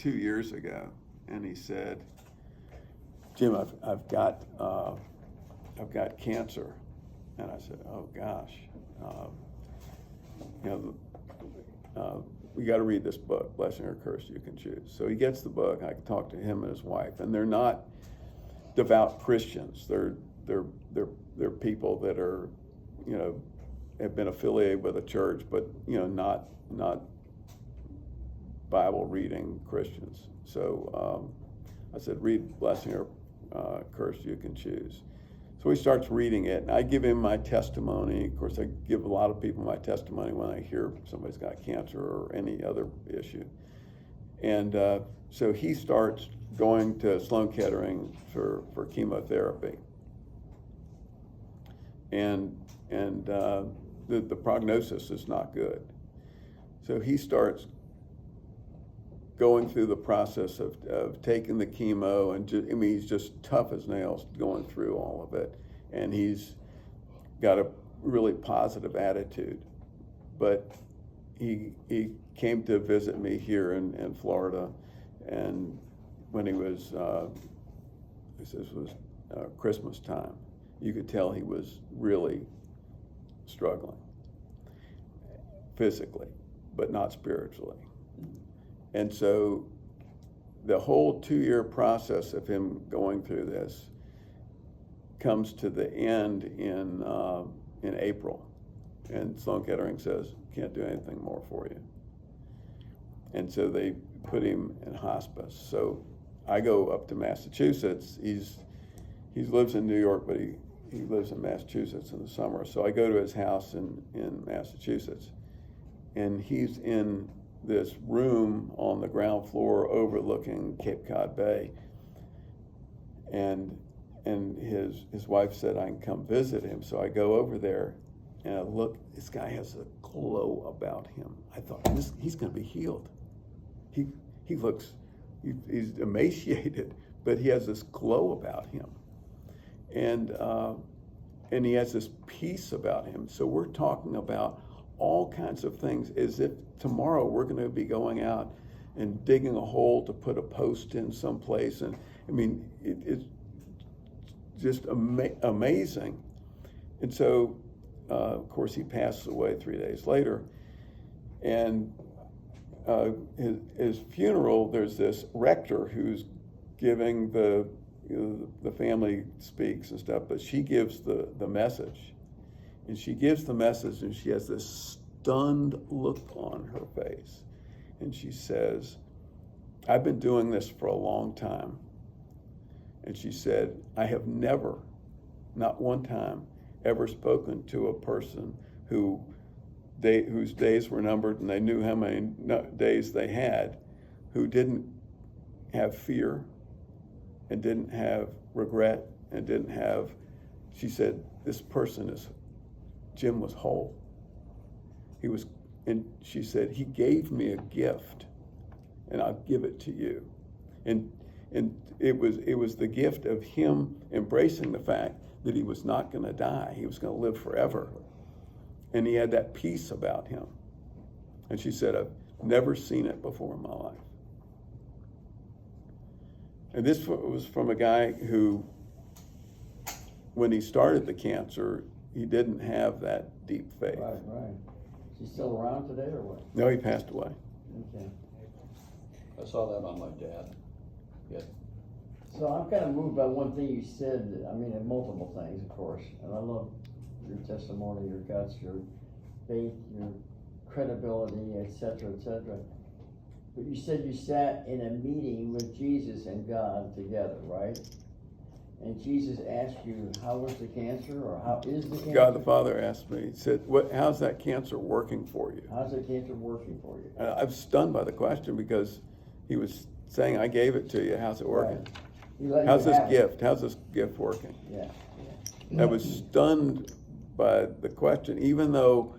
2 years ago, and he said, "Jim, I've got cancer," and I said, "Oh gosh, we got to read this book, Blessing or Curse You Can Choose." So he gets the book. I talk to him and his wife, and they're not devout Christians. They're people that are, have been affiliated with a church, but not Bible reading Christians. So I said, "Read Blessing or Curse You Can Choose." So he starts reading it, and I give him my testimony. Of course, I give a lot of people my testimony when I hear somebody's got cancer or any other issue. And so he starts going to Sloan Kettering for chemotherapy. And the prognosis is not good. So he starts going through the process of taking the chemo, and he's just tough as nails going through all of it, and he's got a really positive attitude. But he came to visit me here in Florida, and when he was, this was Christmas time, you could tell he was really struggling physically, but not spiritually. And so the whole 2-year process of him going through this comes to the end in April. And Sloan Kettering says, "Can't do anything more for you." And so they put him in hospice. So I go up to Massachusetts. He lives in New York, but he lives in Massachusetts in the summer. So I go to his house in Massachusetts, and he's in this room on the ground floor overlooking Cape Cod Bay. And his wife said I can come visit him. So I go over there, and I look, this guy has a glow about him. I thought, he's going to be healed. He looks, he's emaciated, but he has this glow about him. And he has this peace about him. So we're talking about all kinds of things, as if tomorrow we're going to be going out and digging a hole to put a post in someplace. And I mean, it's just amazing. And so, of course, he passes away 3 days later. And his funeral, there's this rector who's giving the family speaks and stuff, but she gives the message. And she gives the message, and she has this stunned look on her face. And she says, "I've been doing this for a long time." And she said, "I have never, not one time, ever spoken to a person whose days were numbered and they knew how many days they had, who didn't have fear and didn't have regret and didn't have," she said, "this person Jim was whole. And she said, he gave me a gift, and I'll give it to you." And it was the gift of him embracing the fact that he was not going to die. He was going to live forever. And he had that peace about him. And she said, "I've never seen it before in my life." And this was from a guy who, when he started the cancer, he didn't have that deep faith. Right. Is he still around today or what? No, he passed away. Okay. I saw that on my dad. Yeah. So I'm kind of moved by one thing you said. I mean, multiple things, of course. And I love your testimony, your guts, your faith, your credibility, etc., etc. But you said you sat in a meeting with Jesus and God together, right? And Jesus asked you, how was the cancer, or how is the cancer? God the Father asked me, he said, how's that cancer working for you? How's the cancer working for you? I was stunned by the question, because he was saying, I gave it to you, how's it working? Right. How's this gift? How's this gift working? Yeah. I was stunned by the question, even though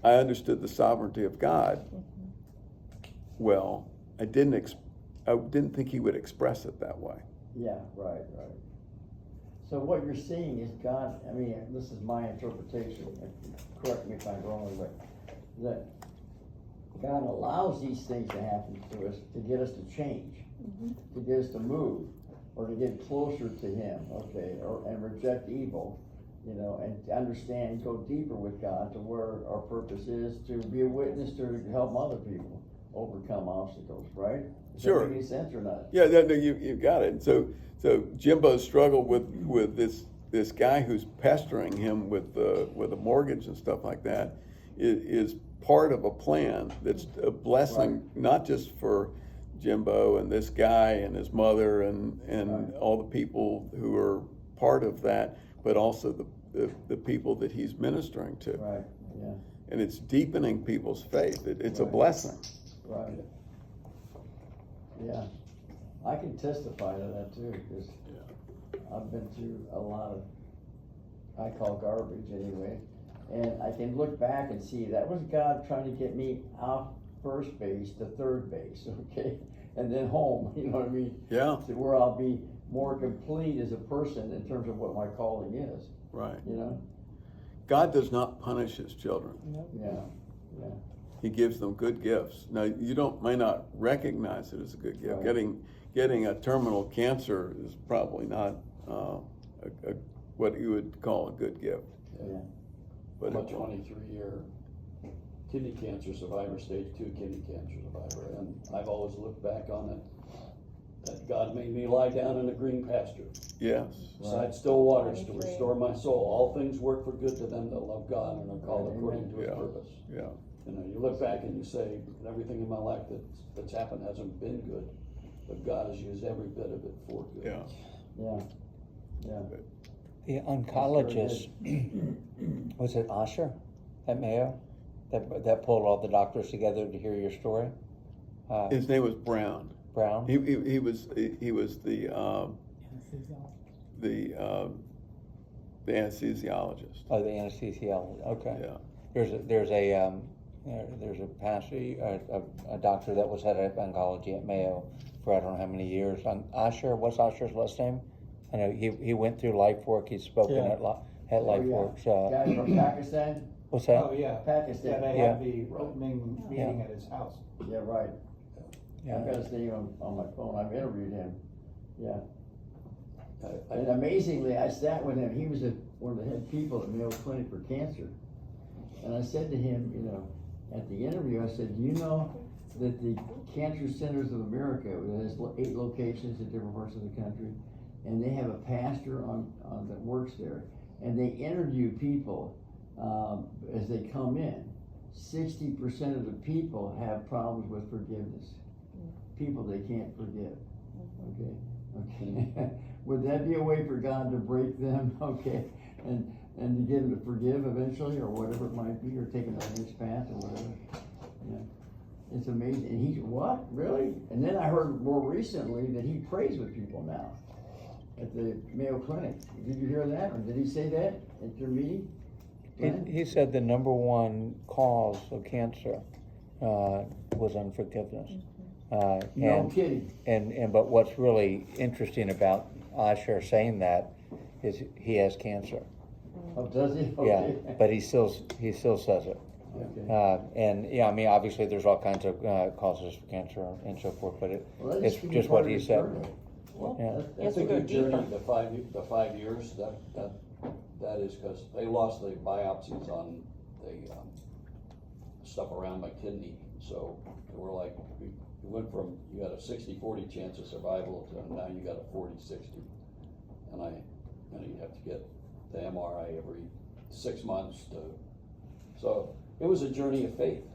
I understood the sovereignty of God. Well, I didn't think he would express it that way. Yeah, right. So what you're seeing is God, I mean, this is my interpretation, correct me if I'm wrong, but that God allows these things to happen to us to get us to change, to get us to move, or to get closer to Him, okay, and reject evil, you know, and to understand, go deeper with God to where our purpose is to be a witness to help other people overcome obstacles, right? Does Sure. that make any sense or not? Yeah, no, you got it. So Jimbo struggled with this guy who's pestering him with a mortgage and stuff like that. Is part of a plan that's a blessing, not just for Jimbo and this guy and his mother and Right. all the people who are part of that, but also the people that he's ministering to. Right, yeah, And it's deepening people's faith. It's a Right. blessing. right. Yeah, I can testify to that too, because I've been through a lot of, I call garbage anyway, and I can look back and see that was God trying to get me off first base to third base, okay? And then home, you know what I mean? Yeah, To where I'll be more complete as a person in terms of what my calling is, right. you know? God does not punish his children. Yeah, yeah, He gives them good gifts. Now, you may not recognize it as a good gift. Right. Getting a terminal cancer is probably not what you would call a good gift. yeah, But I'm a 23-year kidney cancer survivor, stage 2 kidney cancer survivor, and I've always looked back on it, that God made me lie down in a green pasture, yes, beside still waters to restore my soul. All things work for good to them that love God and are called Right, according to His yeah. purpose. yeah, You know, you look back and you say, everything in my life that's happened hasn't been good, but God has used every bit of it for good. yeah. yeah, yeah. The oncologist, was it Asher at Mayo, that pulled all the doctors together to hear your story? His name was Brown. Brown? He was the anesthesiologist. Oh, the anesthesiologist, okay. Yeah. There's a pastor, a doctor that was head of oncology at Mayo for I don't know how many years. Asher, what's Asher's last name? I know he went through LifeWork, he's spoken Yeah. at Oh, LifeWork's, yeah. Guy from Pakistan? what's that? Oh, yeah. Pakistan. Yeah, they Yeah. had the opening meeting at his house. Yeah, right. Yeah. I've got his name on my phone, I've interviewed him, yeah. I- And amazingly, I sat with him, he was one of the head people at Mayo Clinic for cancer. And I said to him, you know, at the interview, I said, do you know that the Cancer Centers of America, it has 8 locations in different parts of the country, and they have a pastor on that works there, and they interview people as they come in. 60% of the people have problems with forgiveness. People they can't forgive. Okay. Would that be a way for God to break them? Okay, and to get them to forgive eventually, or whatever it might be, or take them on his path, or whatever. Yeah, it's amazing. And he, what, really? And then I heard more recently that he prays with people now at the Mayo Clinic. Did you hear that, or did he say that at your meeting? Glenn? He said the number one cause of cancer was unforgiveness. No kidding. But what's really interesting about Asher saying that is he has cancer. Oh, does he? Yeah, Okay. but he still says it. Okay. And yeah, I mean, obviously there's all kinds of causes for cancer and so forth, but Well, that it's could be just part what of he his said. journey. Well, Yeah. that's It's a to go good journey, deeper. the 5 years, that is because they lost the biopsies on the stuff around my kidney. So we're like, we went from, you had a 60-40 chance of survival to now you got a 40-60. And you have to get the MRI every 6 months so it was a journey of faith, it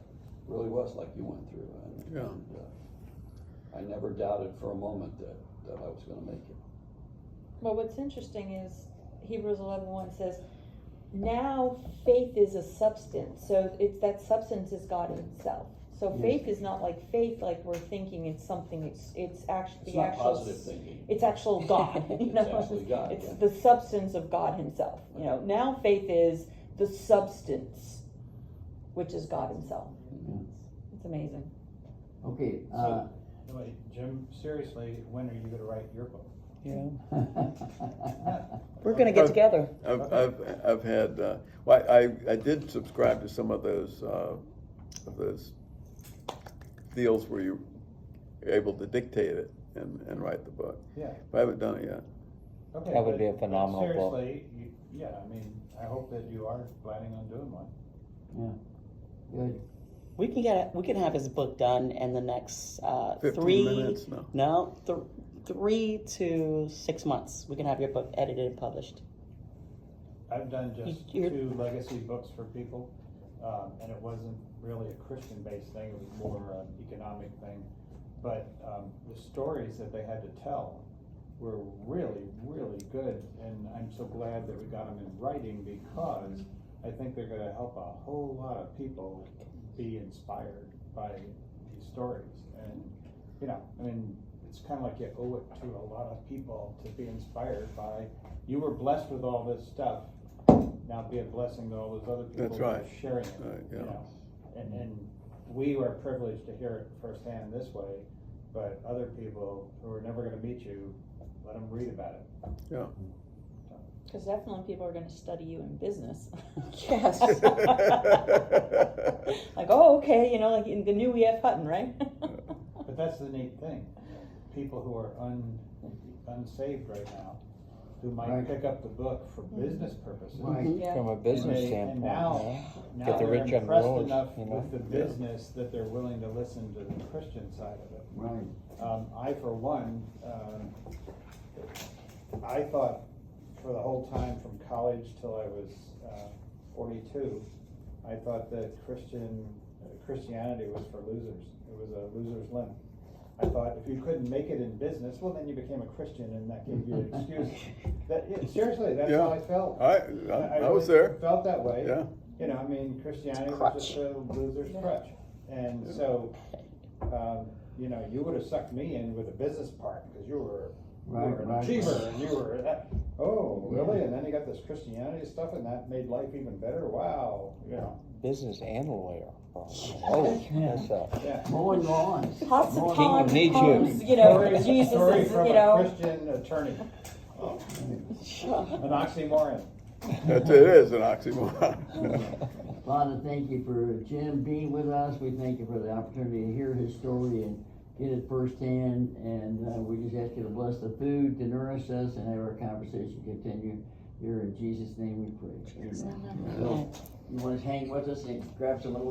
really was, like you went through. And I never doubted for a moment that I was gonna make it. Well, what's interesting is Hebrews 11:1 says, now faith is a substance. So it's that substance is God himself. So Yes. faith is not like faith, like we're thinking it's something, it's actually It's the not actual, positive thinking. it's actual God, you It's know? actually God, It's yeah. the substance of God himself, you know? Now faith is the substance, which is God himself. It's amazing. Okay, Wait, Jim, seriously, when are you gonna write your book? Yeah. We're gonna get together. I've had, well, I did subscribe to some of those deals where you're able to dictate it and write the book. Yeah, But I haven't done it yet. okay. That would but- be a but phenomenal book. Seriously, yeah, I mean, I hope that you are planning on doing one. Good. We can have his book done in the next 15 minutes? No. 3 to 6 months. We can have your book edited and published. I've done just You're- 2 legacy books for people, and it wasn't really a Christian-based thing, it was more an economic thing. But the stories that they had to tell were really, really good, and I'm so glad that we got them in writing, because I think they're gonna help a whole lot of people be inspired by these stories. And, you know, I mean, it's kinda like you owe it to a lot of people to be inspired by, you were blessed with all this stuff, now be a blessing to all those other people That's who are right. sharing it, Yeah. you know? And we were privileged to hear it firsthand this way, but other people who are never gonna meet you, let them read about it. Yeah. Cause definitely people are gonna study you in business. Yes. Like, oh, okay, you know, like in the new E.F. Hutton, right? But that's the neat thing, people who are unsaved right now, who might Right. pick up the book for business purposes. Right. Yeah. From a business And standpoint, now, yeah. now Get the they're rich young impressed rulers, enough you know? with the business that they're willing to listen to the Christian side of it. Right. I, for one, I thought for the whole time from college till I was 42, I thought that Christianity was for losers. It was a loser's limb. I thought if you couldn't make it in business, well, then you became a Christian, and that gave you an excuse. Seriously, that's how I felt. I was really there. Felt that way. Yeah. You know, I mean, Christianity was Crutch. just a loser's crutch. And so, you know, you would have sucked me in with the business part, because you were an Right. achiever, and you were that, oh, really? And then you got this Christianity stuff, and that made life even better? Wow, you know, Business and lawyer. Oh, that's yeah. Mowing lawns. Lots of Mowing Kingdom times, needs comes, you. you know, Story Jesus is, from you a know. Christian attorney. Oh, an oxymoron. It is an oxymoron. Father, thank you for Jim being with us. We thank you for the opportunity to hear his story and get it firsthand. And we just ask you to bless the food to nourish us and have our conversation continue. Here in Jesus' name we pray. Amen. So, you want to hang with us and grab some of the